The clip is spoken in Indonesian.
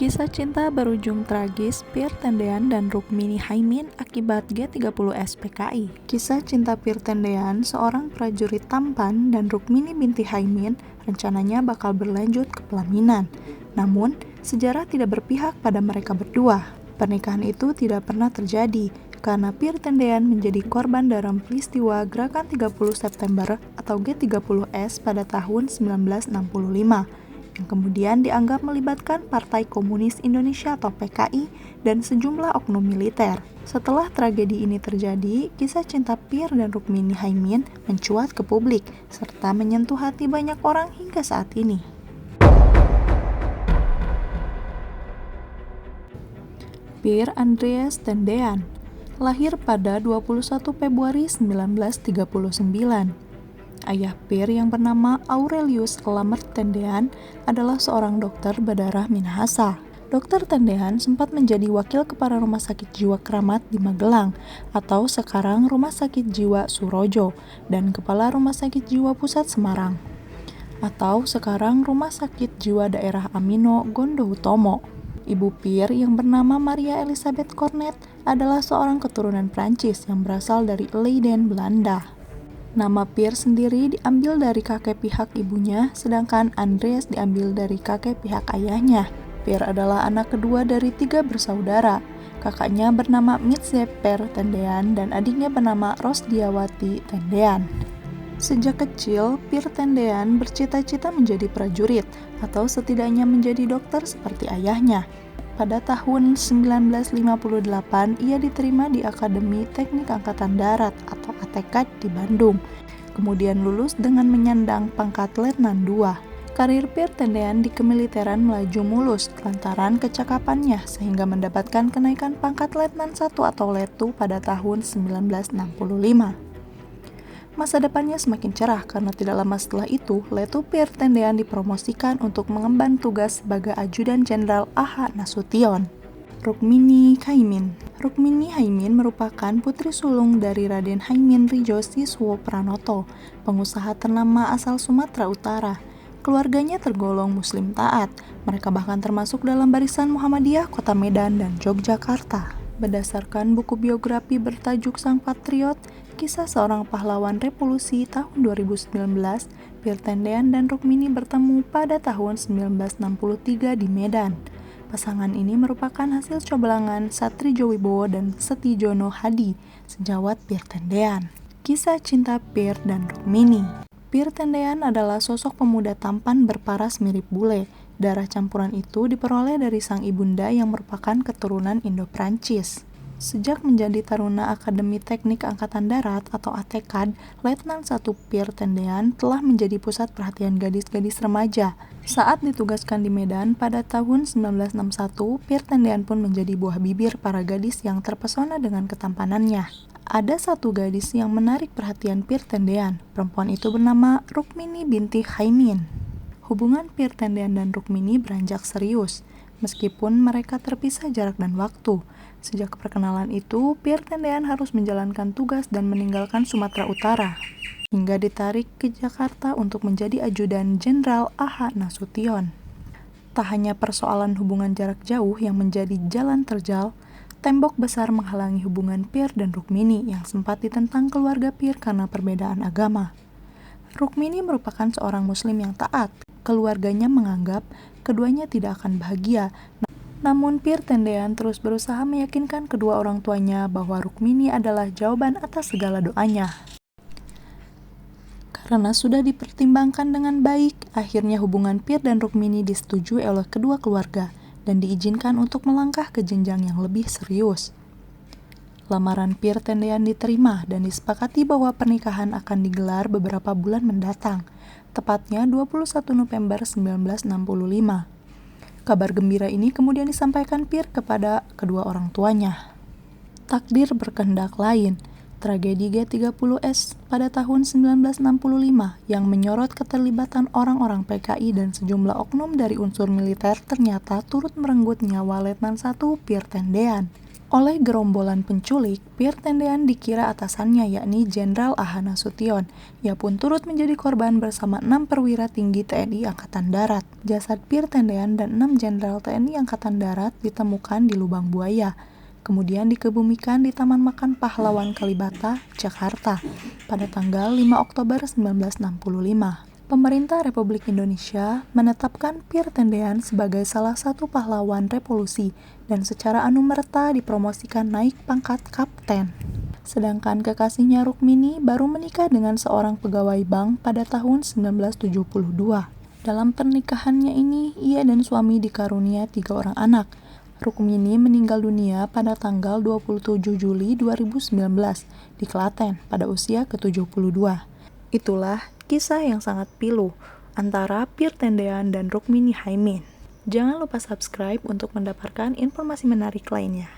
Kisah cinta berujung tragis Pir Tendean dan Rukmini Haimin akibat G30S PKI. Kisah cinta Pir Tendean, seorang prajurit tampan, dan Rukmini binti Haimin rencananya bakal berlanjut ke pelaminan. Namun, sejarah tidak berpihak pada mereka berdua. Pernikahan itu tidak pernah terjadi karena Pir Tendean menjadi korban dalam peristiwa Gerakan 30 September atau G30S pada tahun 1965. yang kemudian dianggap melibatkan Partai Komunis Indonesia atau PKI dan sejumlah oknum militer. Setelah tragedi ini terjadi, kisah cinta Pir dan Rukmini Haimin mencuat ke publik, serta menyentuh hati banyak orang hingga saat ini. Pir Andreas Tendean lahir pada 21 Februari 1939. Ayah Pir yang bernama Aurelius Lammert Tendean adalah seorang dokter berdarah Minahasa. Dr. Tendean sempat menjadi wakil kepala Rumah Sakit Jiwa Kramat di Magelang atau sekarang Rumah Sakit Jiwa Surojo dan kepala Rumah Sakit Jiwa Pusat Semarang atau sekarang Rumah Sakit Jiwa Daerah Amino Gondohutomo. Ibu Pir yang bernama Maria Elizabeth Cornet adalah seorang keturunan Prancis yang berasal dari Leiden, Belanda. Nama Pir sendiri diambil dari kakek pihak ibunya, sedangkan Andreas diambil dari kakek pihak ayahnya. Pir adalah anak kedua dari 3 bersaudara. Kakaknya bernama Mitze Per Tendean dan adiknya bernama Rosdiawati Tendean. Sejak kecil, Pir Tendean bercita-cita menjadi prajurit atau setidaknya menjadi dokter seperti ayahnya. Pada tahun 1958, ia diterima di Akademi Teknik Angkatan Darat atau ATKAD di Bandung. Kemudian lulus dengan menyandang pangkat Letnan II. Karir Pir Tendean di kemiliteran melaju mulus lantaran kecakapannya sehingga mendapatkan kenaikan pangkat Letnan I atau Letu pada tahun 1965. Masa depannya semakin cerah karena tidak lama setelah itu, Letu Pir Tendean dipromosikan untuk mengemban tugas sebagai Ajudan Jenderal A.H. Nasution. Rukmini Haimin. Rukmini Haimin merupakan putri sulung dari Raden Haimin Rijo Siswo Pranoto, pengusaha ternama asal Sumatera Utara. Keluarganya tergolong Muslim taat. Mereka bahkan termasuk dalam barisan Muhammadiyah Kota Medan dan Yogyakarta. Berdasarkan buku biografi bertajuk Sang Patriot, kisah seorang pahlawan revolusi tahun 2019, Pir Tendean dan Rukmini bertemu pada tahun 1963 di Medan. Pasangan ini merupakan hasil cobelangan Satrio Wibowo dan Setijono Hadi, sejawat Pir Tendean. Kisah cinta Pir dan Rukmini. Pir Tendean adalah sosok pemuda tampan berparas mirip bule. Darah campuran itu diperoleh dari sang ibunda yang merupakan keturunan Indo-Prancis. Sejak menjadi taruna Akademi Teknik Angkatan Darat atau ATKAD, Letnan I Pir Tendean telah menjadi pusat perhatian gadis-gadis remaja. Saat ditugaskan di Medan pada tahun 1961, Pir Tendean pun menjadi buah bibir para gadis yang terpesona dengan ketampanannya. Ada satu gadis yang menarik perhatian Pir Tendean. Perempuan itu bernama Rukmini binti Haimin. Hubungan Pir Tendean dan Rukmini beranjak serius, meskipun mereka terpisah jarak dan waktu. Sejak perkenalan itu, Pir Tendean harus menjalankan tugas dan meninggalkan Sumatera Utara, hingga ditarik ke Jakarta untuk menjadi Ajudan Jenderal A.H. Nasution. Tak hanya persoalan hubungan jarak jauh yang menjadi jalan terjal, tembok besar menghalangi hubungan Pir dan Rukmini yang sempat ditentang keluarga Pir karena perbedaan agama. Rukmini merupakan seorang Muslim yang taat. Keluarganya menganggap keduanya tidak akan bahagia. Namun Pir Tendean terus berusaha meyakinkan kedua orang tuanya bahwa Rukmini adalah jawaban atas segala doanya. Karena sudah dipertimbangkan dengan baik, akhirnya hubungan Pir dan Rukmini disetujui oleh kedua keluarga dan diizinkan untuk melangkah ke jenjang yang lebih serius. Lamaran Pir Tendean diterima dan disepakati bahwa pernikahan akan digelar beberapa bulan mendatang, tepatnya 21 November 1965. Kabar gembira ini kemudian disampaikan Pir kepada kedua orang tuanya. Takdir berkehendak lain. Tragedi G30S pada tahun 1965 yang menyorot keterlibatan orang-orang PKI dan sejumlah oknum dari unsur militer ternyata turut merenggut nyawa Letnan I Pir Tendean. Oleh gerombolan penculik, Pir Tendean dikira atasannya yakni Jenderal Aha Nasution. Ia pun turut menjadi korban bersama 6 perwira tinggi TNI Angkatan Darat. Jasad Pir Tendean dan 6 jenderal TNI Angkatan Darat ditemukan di lubang buaya, kemudian dikebumikan di Taman Makan Pahlawan Kalibata, Jakarta, pada tanggal 5 Oktober 1965. Pemerintah Republik Indonesia menetapkan Pir Tendean sebagai salah satu pahlawan revolusi dan secara anumerta dipromosikan naik pangkat kapten. Sedangkan kekasihnya Rukmini baru menikah dengan seorang pegawai bank pada tahun 1972. Dalam pernikahannya ini, ia dan suami dikarunia 3 orang anak. Rukmini meninggal dunia pada tanggal 27 Juli 2019 di Klaten pada usia ke-72. Itulah kisah yang sangat pilu antara Pir Tendean dan Rukmini Haimin. Jangan lupa subscribe untuk mendapatkan informasi menarik lainnya.